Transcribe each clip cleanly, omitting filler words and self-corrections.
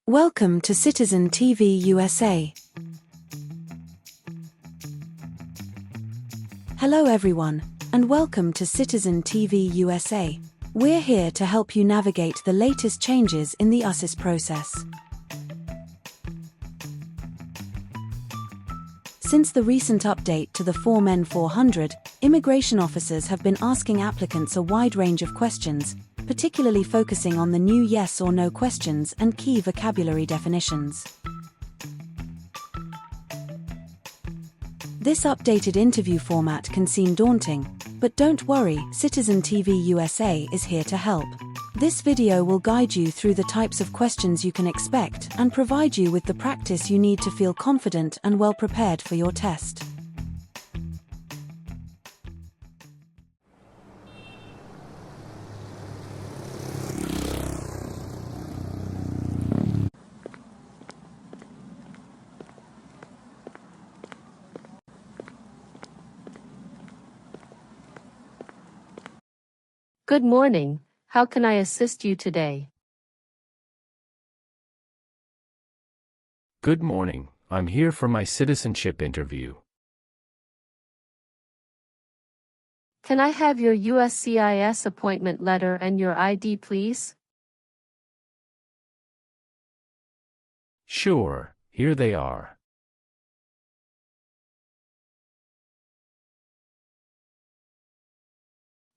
Welcome to Citizen TV USA. Hello everyone, and welcome to Citizen TV USA. We're here to help you navigate the latest changes in the US process. Since the recent update to the Form N400, immigration officers have been asking applicants a wide range of questions, particularly focusing on the new yes or no questions and key vocabulary definitions. This updated interview format can seem daunting, but don't worry, Citizen TV USA is here to help. This video will guide you through the types of questions you can expect and provide you with the practice you need to feel confident and well prepared for your test. Good morning. How can I assist you today? Good morning. I'm here for my citizenship interview. Can I have your USCIS appointment letter and your ID, please? Sure, here they are.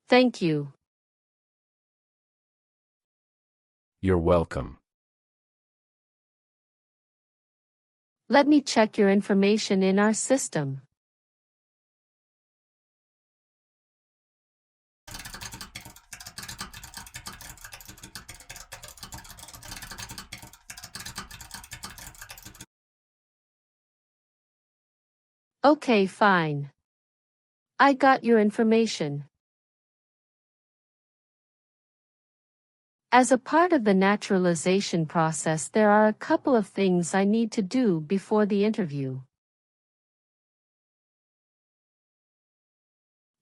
Thank you. You're welcome. Let me check your information in our system. Okay, fine. I got your information. As a part of the naturalization process, there are a couple of things I need to do before the interview.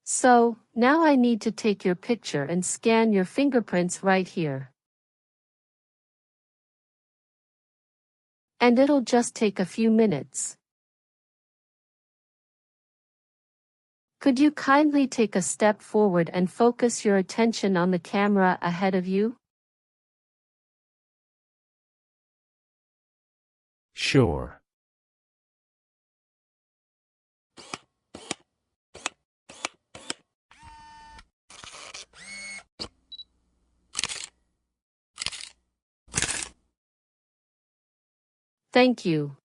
So, now I need to take your picture and scan your fingerprints right here. And it'll just take a few minutes. Could you kindly take a step forward and focus your attention on the camera ahead of you? Sure. Thank you.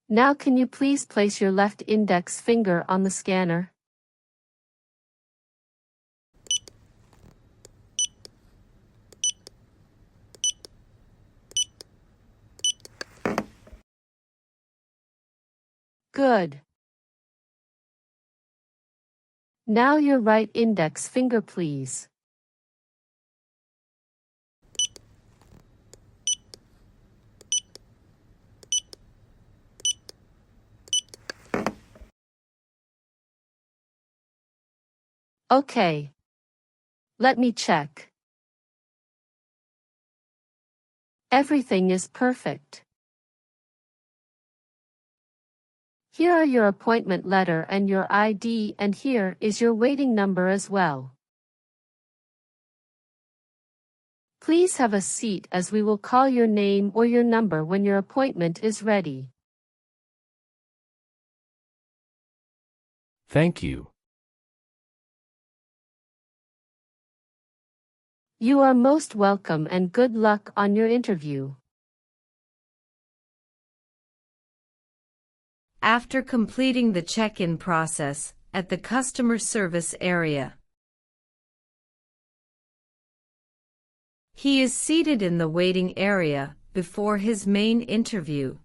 Now can you please place your left index finger on the scanner? Good. Now your right index finger, please. Okay. Let me check. Everything is perfect. Here are your appointment letter and your ID, and here is your waiting number as well. Please have a seat as we will call your name or your number when your appointment is ready. Thank you. You are most welcome and good luck on your interview. After completing the check-in process at the customer service area, he is seated in the waiting area before his main interview.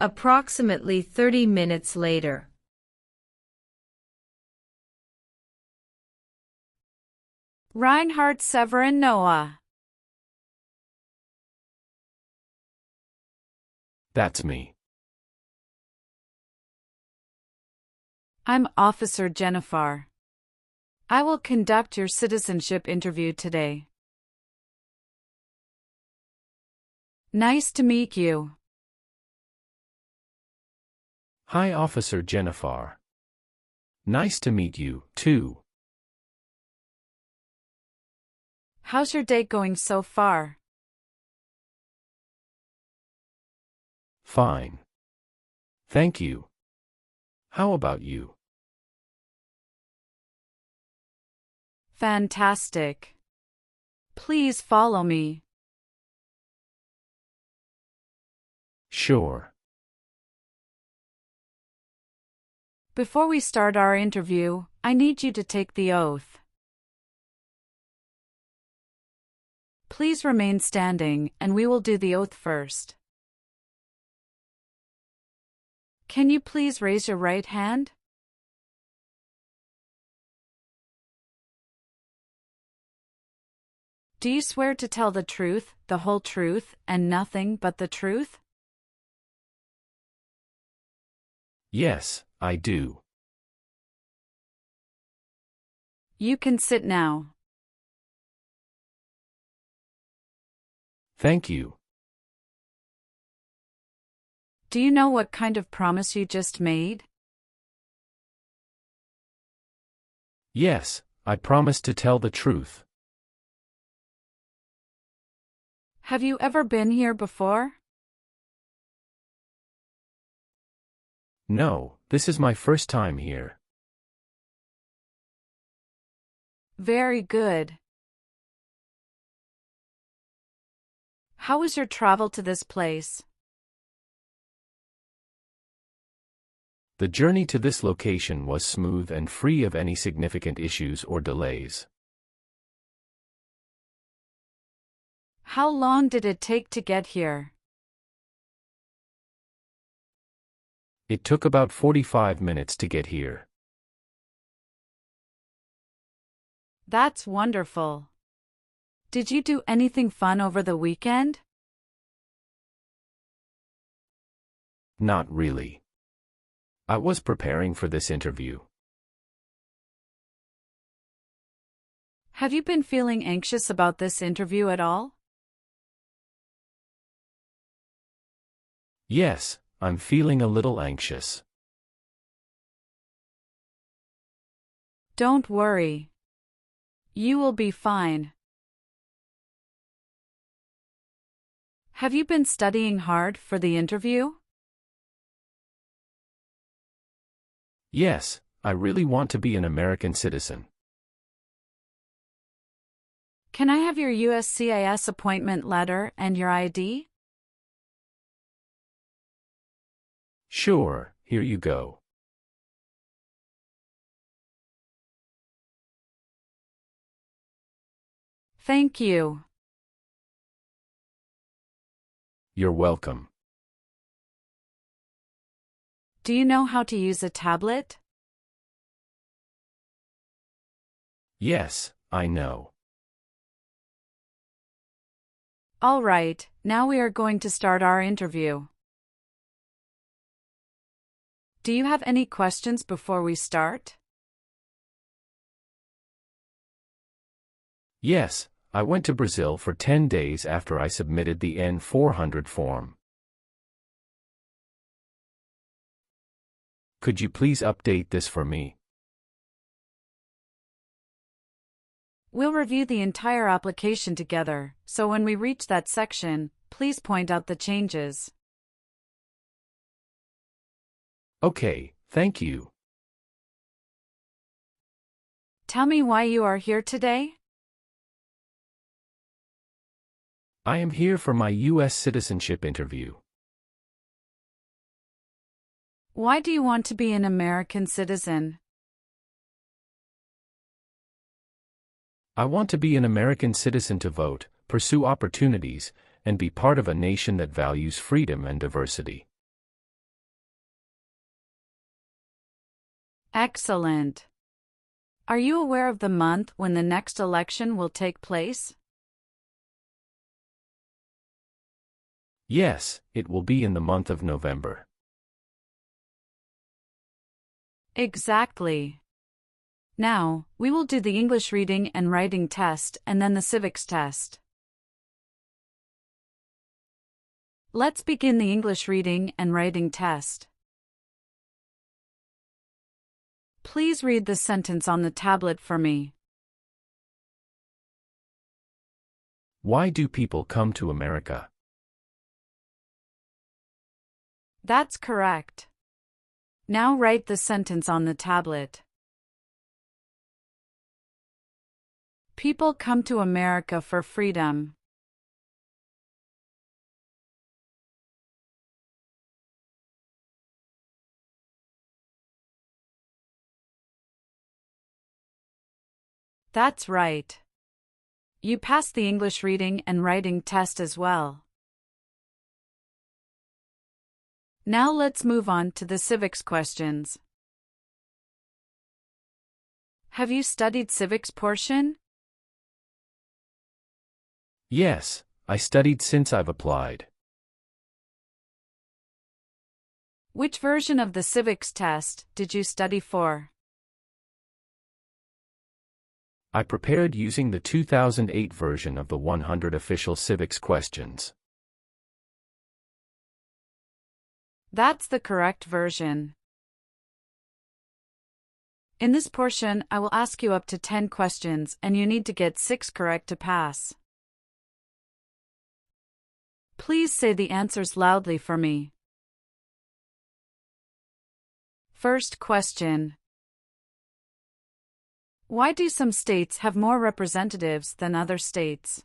Approximately 30 minutes later, Reinhardt Severin Noah. That's me. I'm Officer Jennifer. I will conduct your citizenship interview today. Nice to meet you. Hi, Officer Jennifer. Nice to meet you, too. How's your day going so far? Fine. Thank you. How about you? Fantastic. Please follow me. Sure. Before we start our interview, I need you to take the oath. Please remain standing, and we will do the oath first. Can you please raise your right hand? Do you swear to tell the truth, the whole truth, and nothing but the truth? Yes, I do. You can sit now. Thank you. Do you know what kind of promise you just made? Yes, I promise to tell the truth. Have you ever been here before? No, this is my first time here. Very good. How was your travel to this place? The journey to this location was smooth and free of any significant issues or delays. How long did it take to get here? It took about 45 minutes to get here. That's wonderful. Did you do anything fun over the weekend? Not really. I was preparing for this interview. Have you been feeling anxious about this interview at all? Yes, I'm feeling a little anxious. Don't worry. You will be fine. Have you been studying hard for the interview? Yes, I really want to be an American citizen. Can I have your USCIS appointment letter and your ID? Sure, here you go. Thank you. You're welcome. Do you know how to use a tablet? Yes, I know. All right, now we are going to start our interview. Do you have any questions before we start? Yes, I went to Brazil for 10 days after I submitted the N400 form. Could you please update this for me? We'll review the entire application together, so when we reach that section, please point out the changes. Okay, thank you. Tell me why you are here today? I am here for my US citizenship interview. Why do you want to be an American citizen? I want to be an American citizen to vote, pursue opportunities, and be part of a nation that values freedom and diversity. Excellent. Are you aware of the month when the next election will take place? Yes, it will be in the month of November. Exactly. Now, we will do the English reading and writing test and then the civics test. Let's begin the English reading and writing test. Please read the sentence on the tablet for me. Why do people come to America? That's correct. Now write the sentence on the tablet. People come to America for freedom. That's right. You passed the English reading and writing test as well. Now let's move on to the civics questions. Have you studied civics portion? Yes, I studied since I've applied. Which version of the civics test did you study for? I prepared using the 2008 version of the 100 official civics questions. That's the correct version. In this portion, I will ask you up to 10 questions and you need to get 6 correct to pass. Please say the answers loudly for me. First question. Why do some states have more representatives than other states?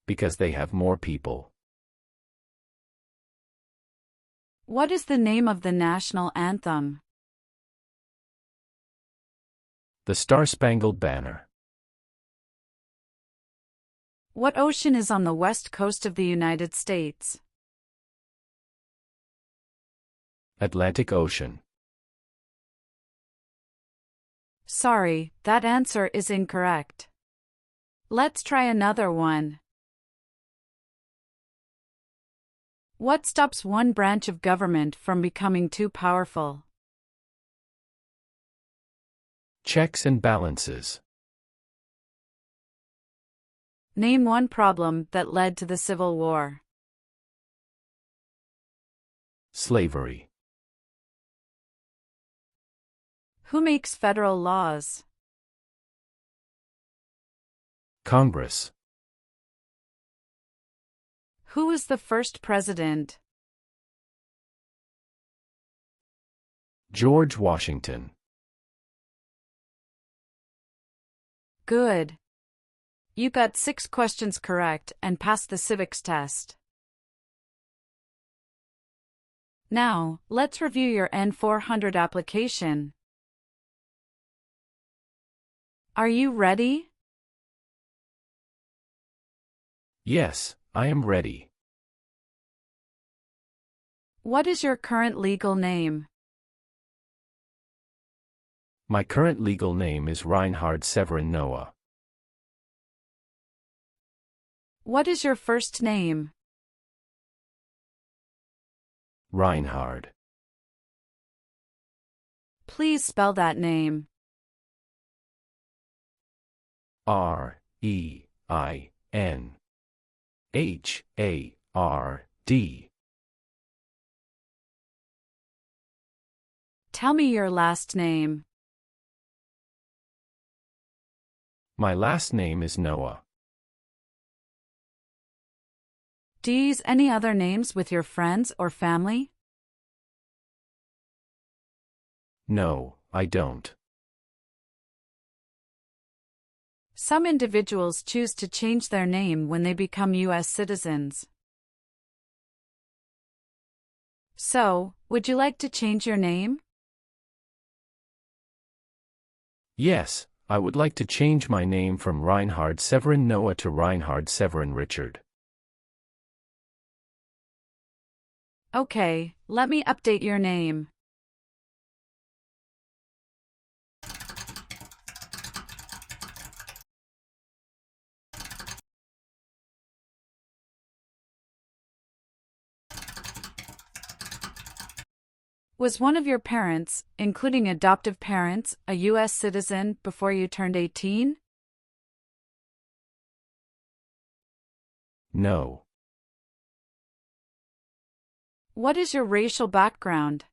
Because they have more people. What is the name of the national anthem? The Star-Spangled Banner. What ocean is on the west coast of the United States? Atlantic Ocean. Sorry, that answer is incorrect. Let's try another one. What stops one branch of government from becoming too powerful? Checks and balances. Name one problem that led to the Civil War. Slavery. Who makes federal laws? Congress. Who was the first president? George Washington. Good. You got 6 questions correct and passed the civics test. Now, let's review your N400 application. Are you ready? Yes, I am ready. What is your current legal name? My current legal name is Reinhard Severin Noah. What is your first name? Reinhard. Please spell that name. R-E-I-N-H-A-R-D. Tell me your last name. My last name is Noah. Do you use any other names with your friends or family? No, I don't. Some individuals choose to change their name when they become US citizens. So, would you like to change your name? Yes, I would like to change my name from Reinhard Severin Noah to Reinhard Severin Richard. Okay, let me update your name. Was one of your parents, including adoptive parents, a US citizen before you turned 18? No. What is your racial background?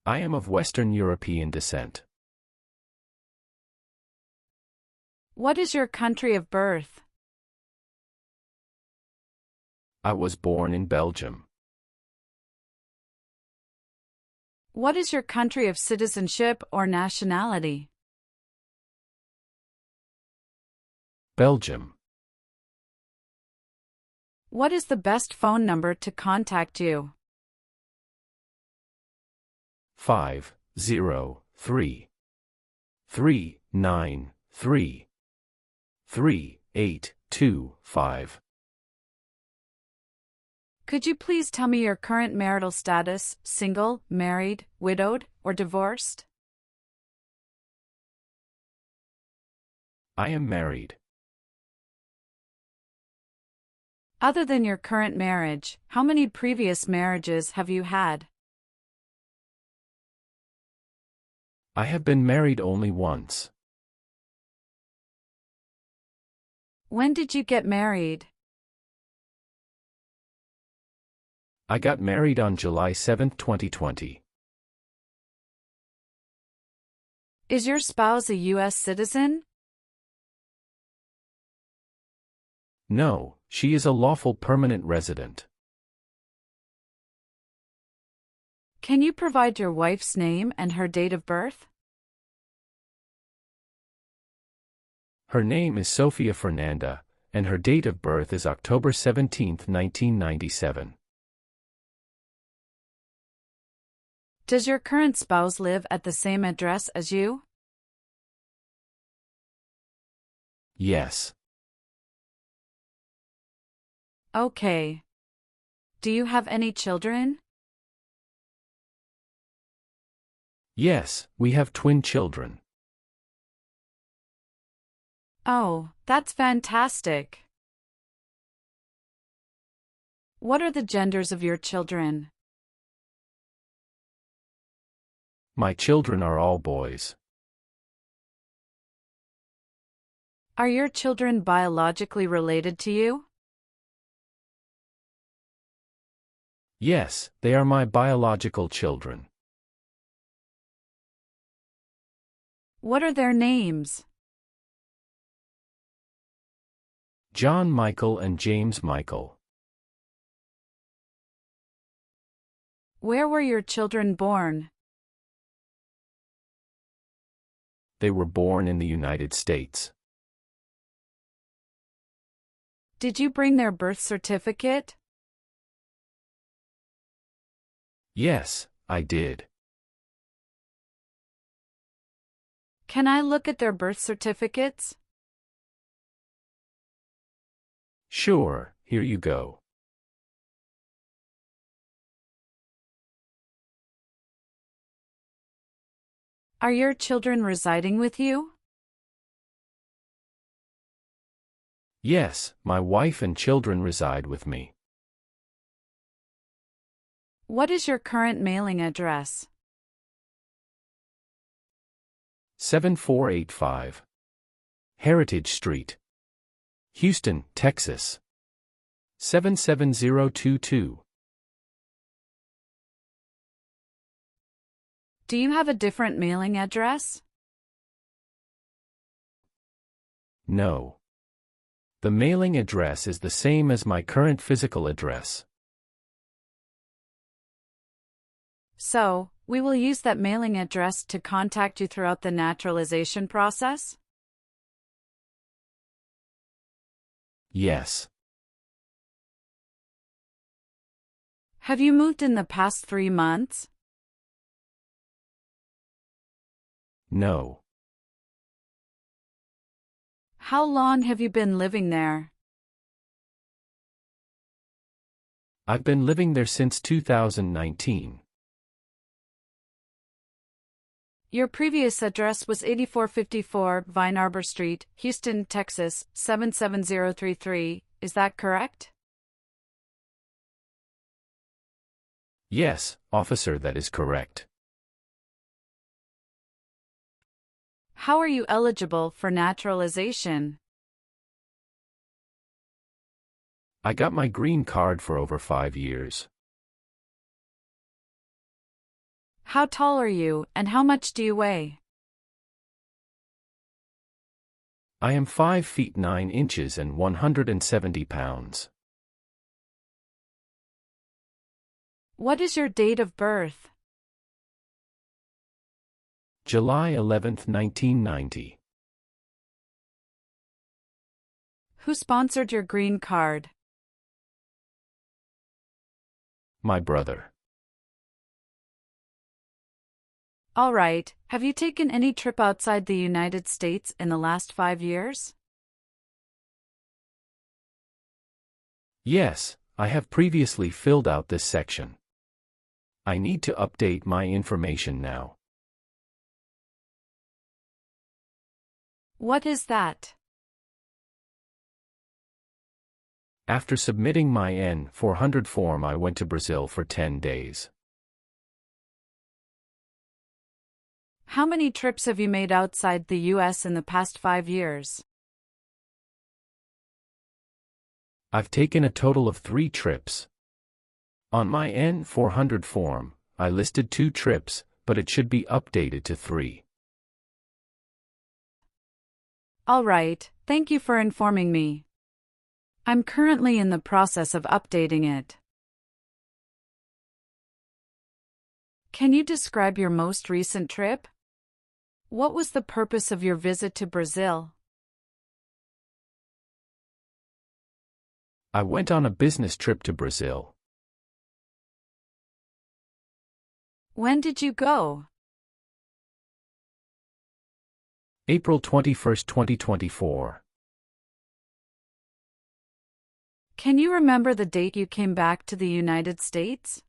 I am of Western European descent. What is your country of birth? I was born in Belgium. What is your country of citizenship or nationality? Belgium. What is the best phone number to contact you? 503-393-3825. Could you please tell me your current marital status, single, married, widowed, or divorced? I am married. Other than your current marriage, how many previous marriages have you had? I have been married only once. When did you get married? I got married on July 7, 2020. Is your spouse a US citizen? No, she is a lawful permanent resident. Can you provide your wife's name and her date of birth? Her name is Sofia Fernanda, and her date of birth is October 17, 1997. Does your current spouse live at the same address as you? Yes. Okay. Do you have any children? Yes, we have twin children. Oh, that's fantastic. What are the genders of your children? My children are all boys. Are your children biologically related to you? Yes, they are my biological children. What are their names? John Michael and James Michael. Where were your children born? They were born in the United States. Did you bring their birth certificate? Yes, I did. Can I look at their birth certificates? Sure, here you go. Are your children residing with you? Yes, my wife and children reside with me. What is your current mailing address? 7485 Heritage Street, Houston, Texas 77022. Do you have a different mailing address? No. The mailing address is the same as my current physical address. So, we will use that mailing address to contact you throughout the naturalization process? Yes. Have you moved in the past 3 months? No. How long have you been living there? I've been living there since 2019. Your previous address was 8454 Vine Arbor Street, Houston, Texas 77033. Is that correct? Yes, officer, that is correct. How are you eligible for naturalization? I got my green card for over 5 years. How tall are you, and how much do you weigh? I am 5 feet 9 inches and 170 pounds. What is your date of birth? July 11th, 1990. Who sponsored your green card? My brother. All right, have you taken any trip outside the United States in the last 5 years? Yes, I have previously filled out this section. I need to update my information now. What is that? After submitting my N-400 form, I went to Brazil for 10 days. How many trips have you made outside the US in the past 5 years? I've taken a total of 3 trips. On my N-400 form, I listed 2 trips, but it should be updated to 3. All right, thank you for informing me. I'm currently in the process of updating it. Can you describe your most recent trip? What was the purpose of your visit to Brazil? I went on a business trip to Brazil. When did you go? April 21st, 2024. Can you remember the date you came back to the United States?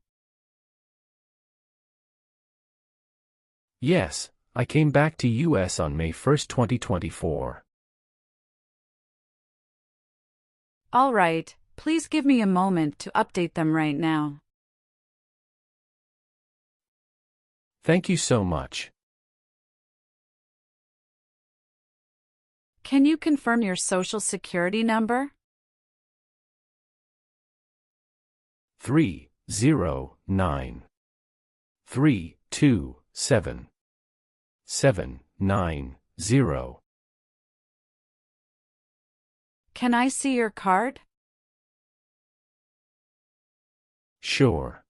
Yes, I came back to US on May 1st, 2024. All right, please give me a moment to update them right now. Thank you so much. Can you confirm your social security number? 309 327 790. Can I see your card? Sure.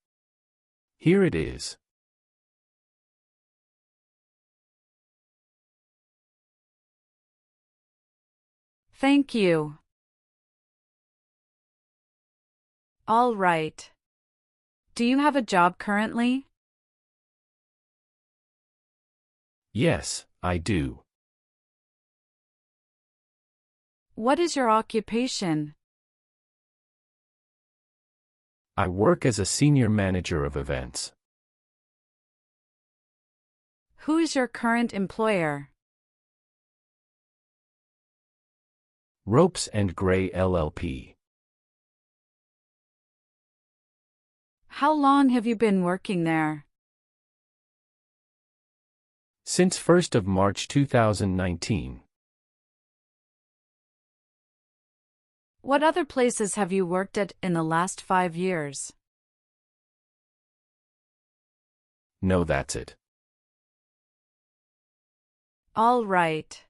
Here it is. Thank you. All right. Do you have a job currently? Yes, I do. What is your occupation? I work as a senior manager of events. Who is your current employer? Ropes and Gray LLP. How long have you been working there? Since 1st of March 2019. What other places have you worked at in the last 5 years? No, that's it. All right.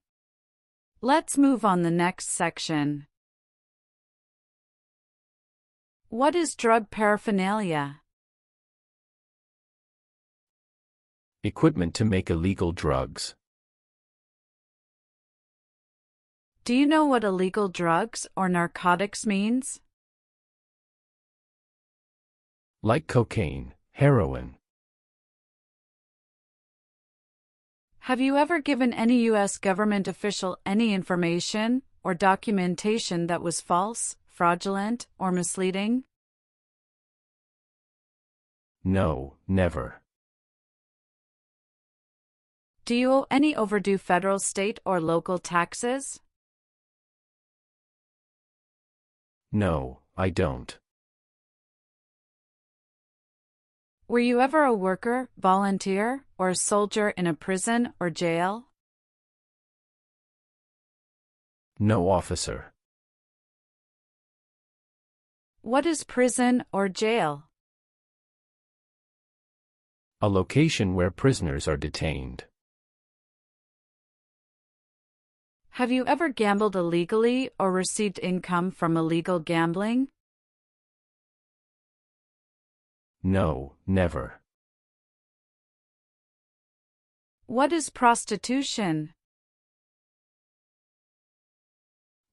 Let's move on the next section. What is drug paraphernalia? Equipment to make illegal drugs. Do you know what illegal drugs or narcotics means? Like cocaine, heroin. Have you ever given any U.S. government official any information or documentation that was false, fraudulent, or misleading? No, never. Do you owe any overdue federal, state, or local taxes? No, I don't. Were you ever a worker, volunteer, or a soldier in a prison or jail? No, officer. What is prison or jail? A location where prisoners are detained. Have you ever gambled illegally or received income from illegal gambling? No, never. What is prostitution?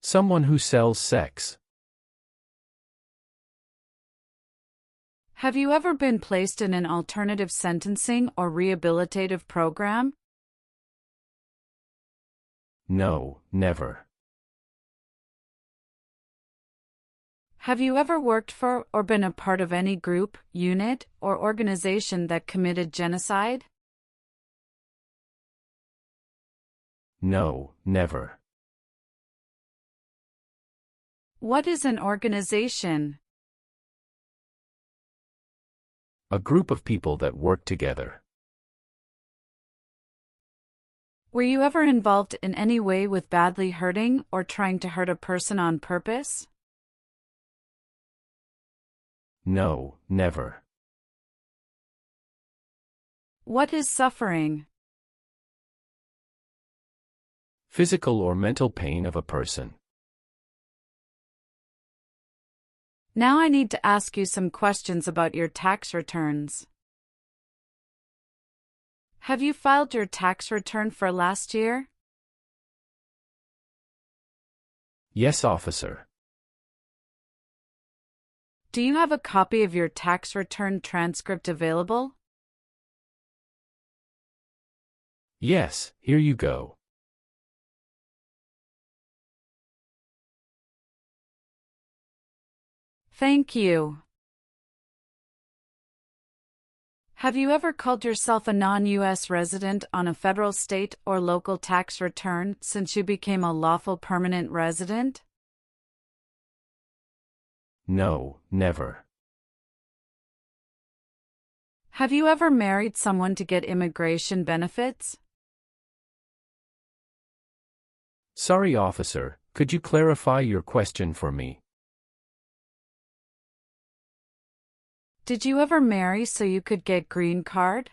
Someone who sells sex. Have you ever been placed in an alternative sentencing or rehabilitative program? No, never. Have you ever worked for or been a part of any group, unit, or organization that committed genocide? No, never. What is an organization? A group of people that work together. Were you ever involved in any way with badly hurting or trying to hurt a person on purpose? No, never. What is suffering? Physical or mental pain of a person. Now I need to ask you some questions about your tax returns. Have you filed your tax return for last year? Yes, officer. Do you have a copy of your tax return transcript available? Yes, here you go. Thank you. Have you ever called yourself a non-U.S. resident on a federal, state, or local tax return since you became a lawful permanent resident? No, never. Have you ever married someone to get immigration benefits? Sorry, officer, could you clarify your question for me? Did you ever marry so you could get green card?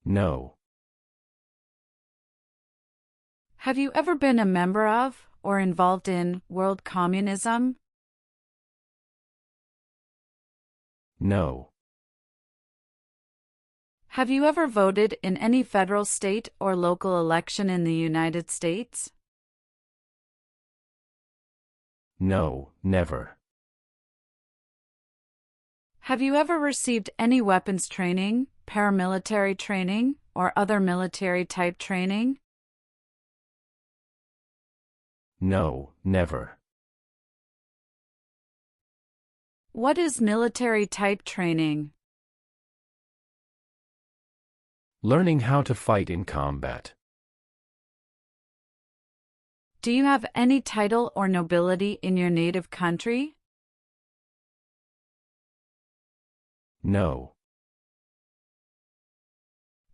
No. Have you ever been a member of, or involved in, world communism? No. Have you ever voted in any federal, state, or local election in the United States? No, never. Have you ever received any weapons training, paramilitary training, or other military-type training? No, never. What is military-type training? Learning how to fight in combat. Do you have any title or nobility in your native country? No.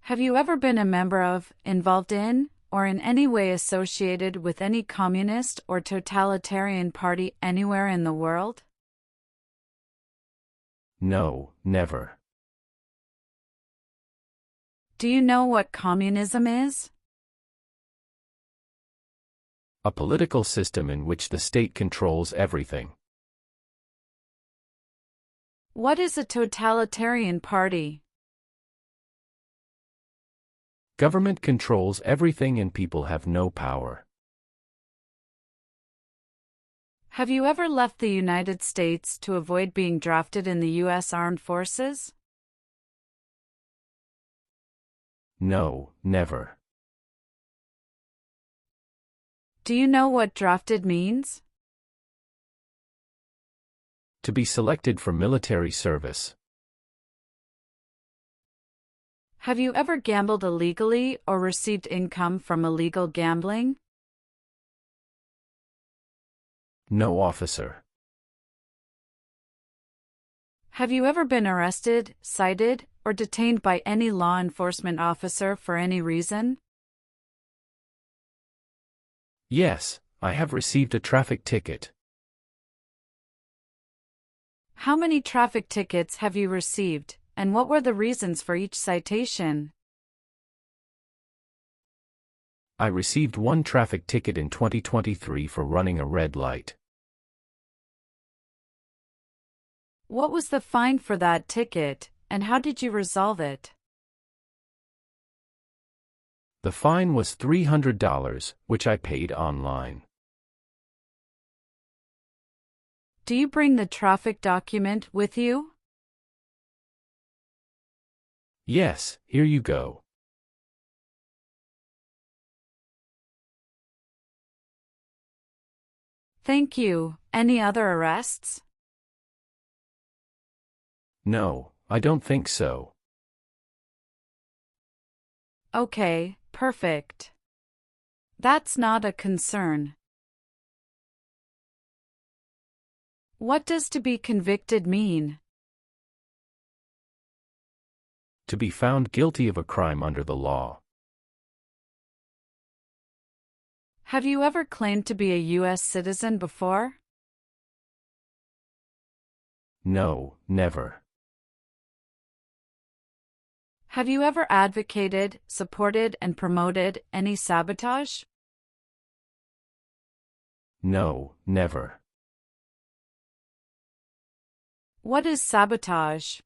Have you ever been a member of, involved in, or in any way associated with any communist or totalitarian party anywhere in the world? No, never. Do you know what communism is? A political system in which the state controls everything. What is a totalitarian party? Government controls everything and people have no power. Have you ever left the United States to avoid being drafted in the U.S. Armed Forces? No, never. Do you know what drafted means? To be selected for military service. Have you ever gambled illegally or received income from illegal gambling? No, officer. Have you ever been arrested, cited, or detained by any law enforcement officer for any reason? Yes, I have received a traffic ticket. How many traffic tickets have you received, and what were the reasons for each citation? I received one traffic ticket in 2023 for running a red light. What was the fine for that ticket, and how did you resolve it? The fine was $300, which I paid online. Do you bring the traffic document with you? Yes, here you go. Thank you. Any other arrests? No, I don't think so. Okay, perfect. That's not a concern. What does to be convicted mean? To be found guilty of a crime under the law. Have you ever claimed to be a US citizen before? No, never. Have you ever advocated, supported, and promoted any sabotage? No, never. What is sabotage?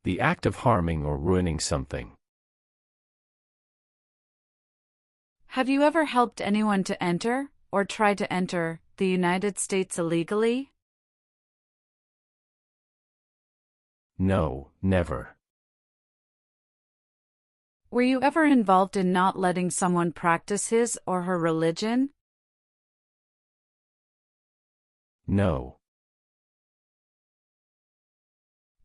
The act of harming or ruining something. Have you ever helped anyone to enter, or try to enter, the United States illegally? No, never. Were you ever involved in not letting someone practice his or her religion? No.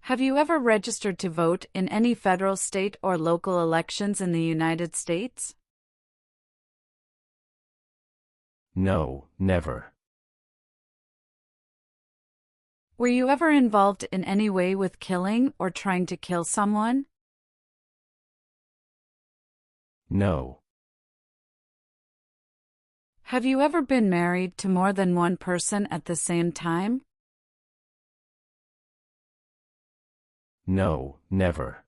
Have you ever registered to vote in any federal, state, or local elections in the United States? No, never. Were you ever involved in any way with killing or trying to kill someone? No. Have you ever been married to more than one person at the same time? No, never.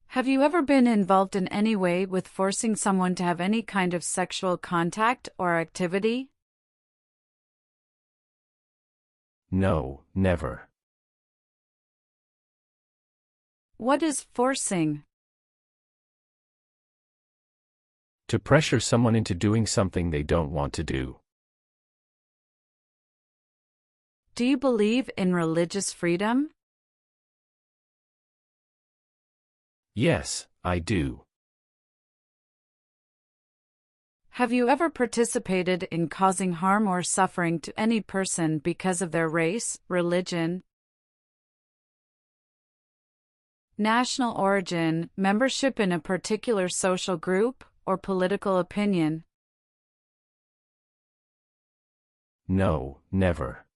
Have you ever been involved in any way with forcing someone to have any kind of sexual contact or activity? No, never. What is forcing? To pressure someone into doing something they don't want to do. Do you believe in religious freedom? Yes, I do. Have you ever participated in causing harm or suffering to any person because of their race, religion, national origin, membership in a particular social group, or political opinion? No, never.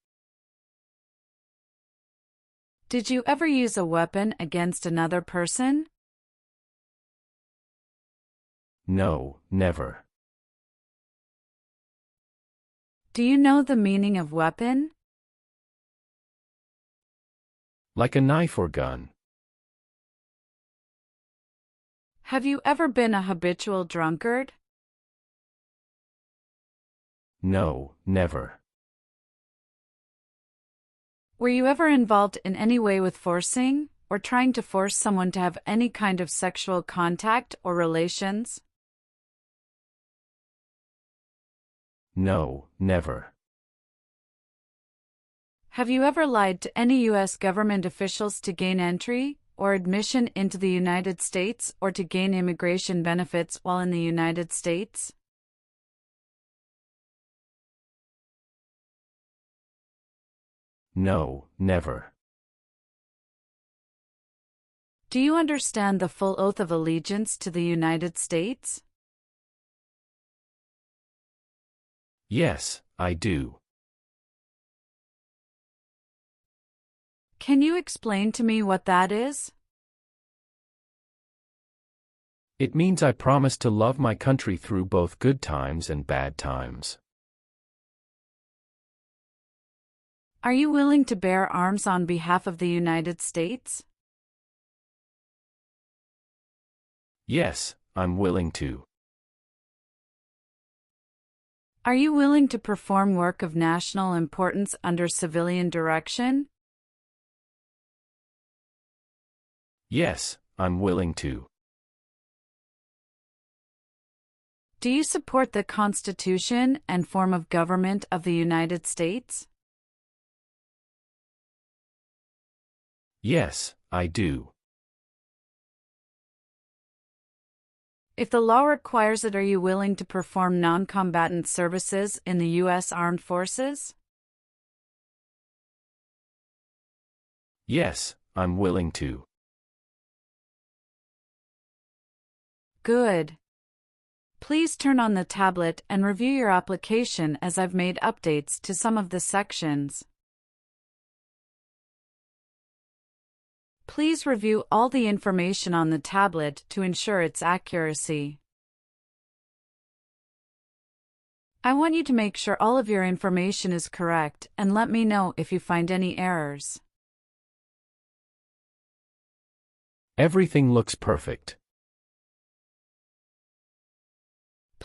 Did you ever use a weapon against another person? No, never. Do you know the meaning of weapon? Like a knife or gun. Have you ever been a habitual drunkard? No, never. Were you ever involved in any way with forcing, or trying to force someone to have any kind of sexual contact or relations? No, never. Have you ever lied to any U.S. government officials to gain entry or admission into the United States or to gain immigration benefits while in the United States? No, never. Do you understand the full oath of allegiance to the United States? Yes, I do. Can you explain to me what that is? It means I promise to love my country through both good times and bad times. Are you willing to bear arms on behalf of the United States? Yes, I'm willing to. Are you willing to perform work of national importance under civilian direction? Yes, I'm willing to. Do you support the Constitution and form of government of the United States? Yes, I do. If the law requires it, are you willing to perform non-combatant services in the U.S. Armed Forces? Yes, I'm willing to. Good. Please turn on the tablet and review your application as I've made updates to some of the sections. Please review all the information on the tablet to ensure its accuracy. I want you to make sure all of your information is correct and let me know if you find any errors. Everything looks perfect.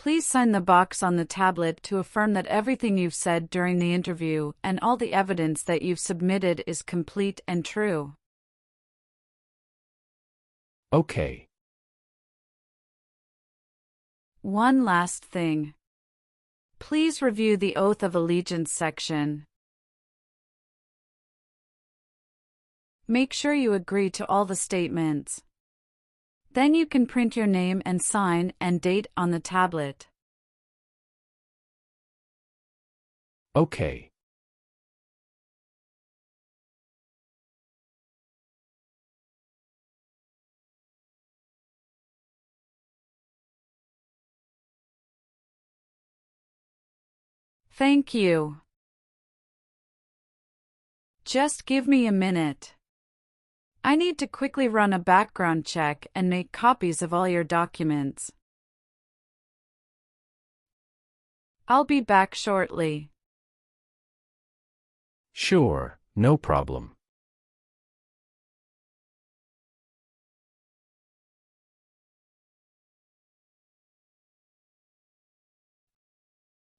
Please sign the box on the tablet to affirm that everything you've said during the interview and all the evidence that you've submitted is complete and true. Okay. One last thing. Please review the Oath of Allegiance section. Make sure you agree to all the statements. Then you can print your name and sign and date on the tablet. Okay. Thank you. Just give me a minute. I need to quickly run a background check and make copies of all your documents. I'll be back shortly. Sure, no problem.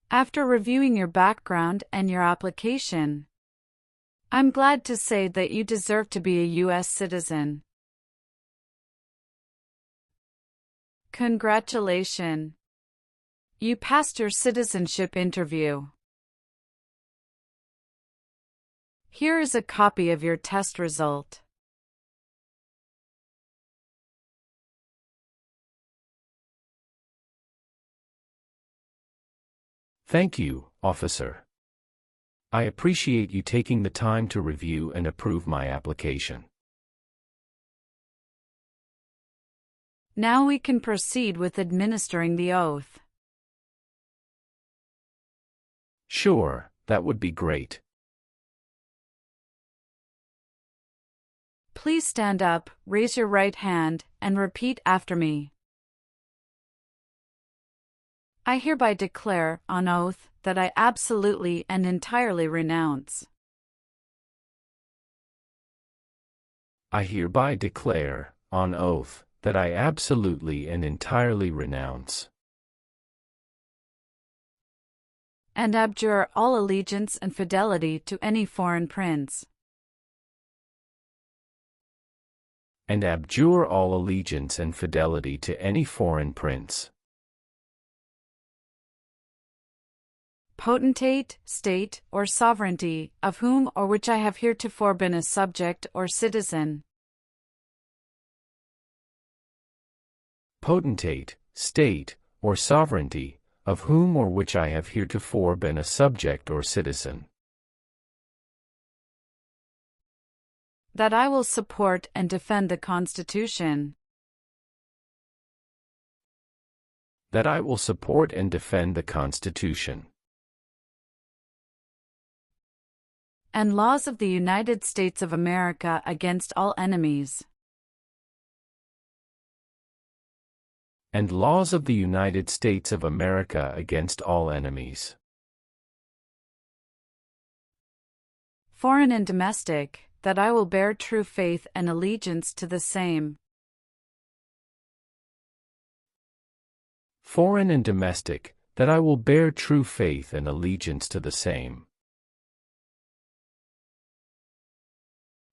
After reviewing your background and your application, I'm glad to say that you deserve to be a US citizen. Congratulations! You passed your citizenship interview. Here is a copy of your test result. Thank you, officer. I appreciate you taking the time to review and approve my application. Now we can proceed with administering the oath. Sure, that would be great. Please stand up, raise your right hand, and repeat after me. I hereby declare, on oath, that I absolutely and entirely renounce. I hereby declare, on oath, that I absolutely and entirely renounce and abjure all allegiance and fidelity to any foreign prince. and abjure all allegiance and fidelity to any foreign prince, potentate, state, or sovereignty, of whom or which I have heretofore been a subject or citizen. potentate, state, or sovereignty, of whom or which I have heretofore been a subject or citizen. That I will support and defend the Constitution. That I will support and defend the Constitution. and laws of the United States of America against all enemies. And laws of the United States of America against all enemies. Foreign and domestic, that I will bear true faith and allegiance to the same. Foreign and domestic, that I will bear true faith and allegiance to the same.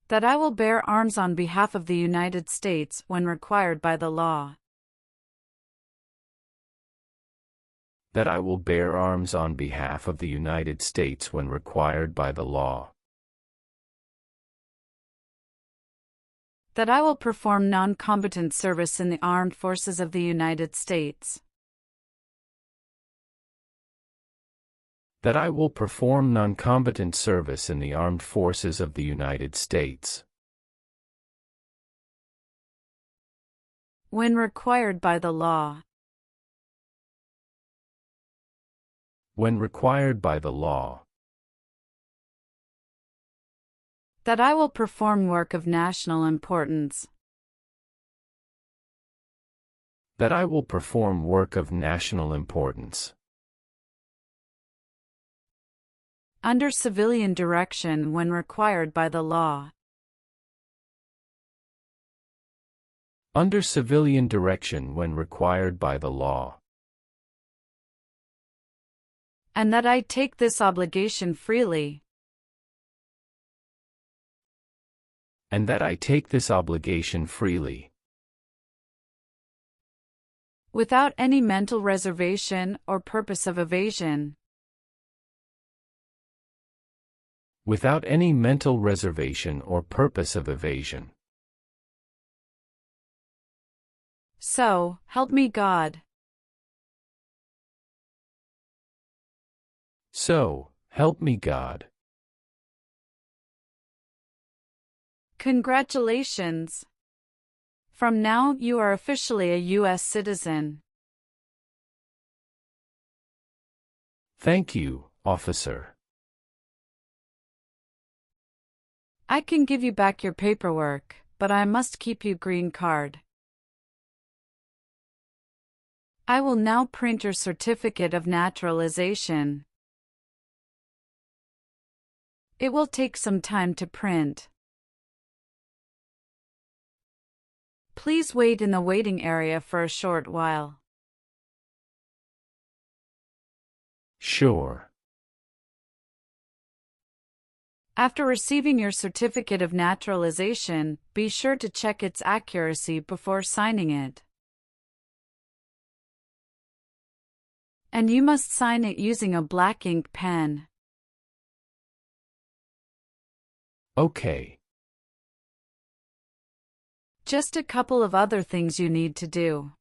That I will bear arms on behalf of the United States when required by the law. That I will bear arms on behalf of the United States when required by the law. That I will perform non-combatant service in the armed forces of the United States. That I will perform non-combatant service in the armed forces of the United States. When required by the law. When required by the law. That I will perform work of national importance. That I will perform work of national importance. Under civilian direction when required by the law. Under civilian direction when required by the law. And that I take this obligation freely. And that I take this obligation freely. Without any mental reservation or purpose of evasion. Without any mental reservation or purpose of evasion. So, help me God. So, help me God. Congratulations! From now you are officially a US citizen. Thank you, officer. I can give you back your paperwork, but I must keep your green card. I will now print your certificate of naturalization. It will take some time to print. Please wait in the waiting area for a short while. Sure. After receiving your certificate of naturalization, be sure to check its accuracy before signing it. And you must sign it using a black ink pen. Okay. Just a couple of other things you need to do.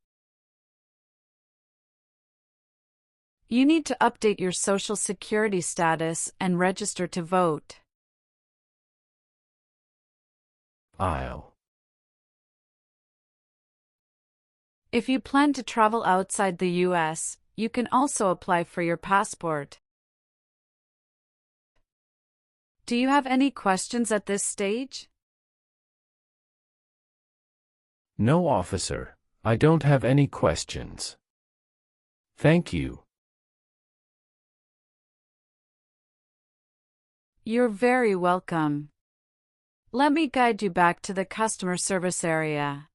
You need to update your Social Security status and register to vote. If you plan to travel outside the US, you can also apply for your passport. Do you have any questions at this stage? No, officer. I don't have any questions. Thank you. You're very welcome. Let me guide you back to the customer service area.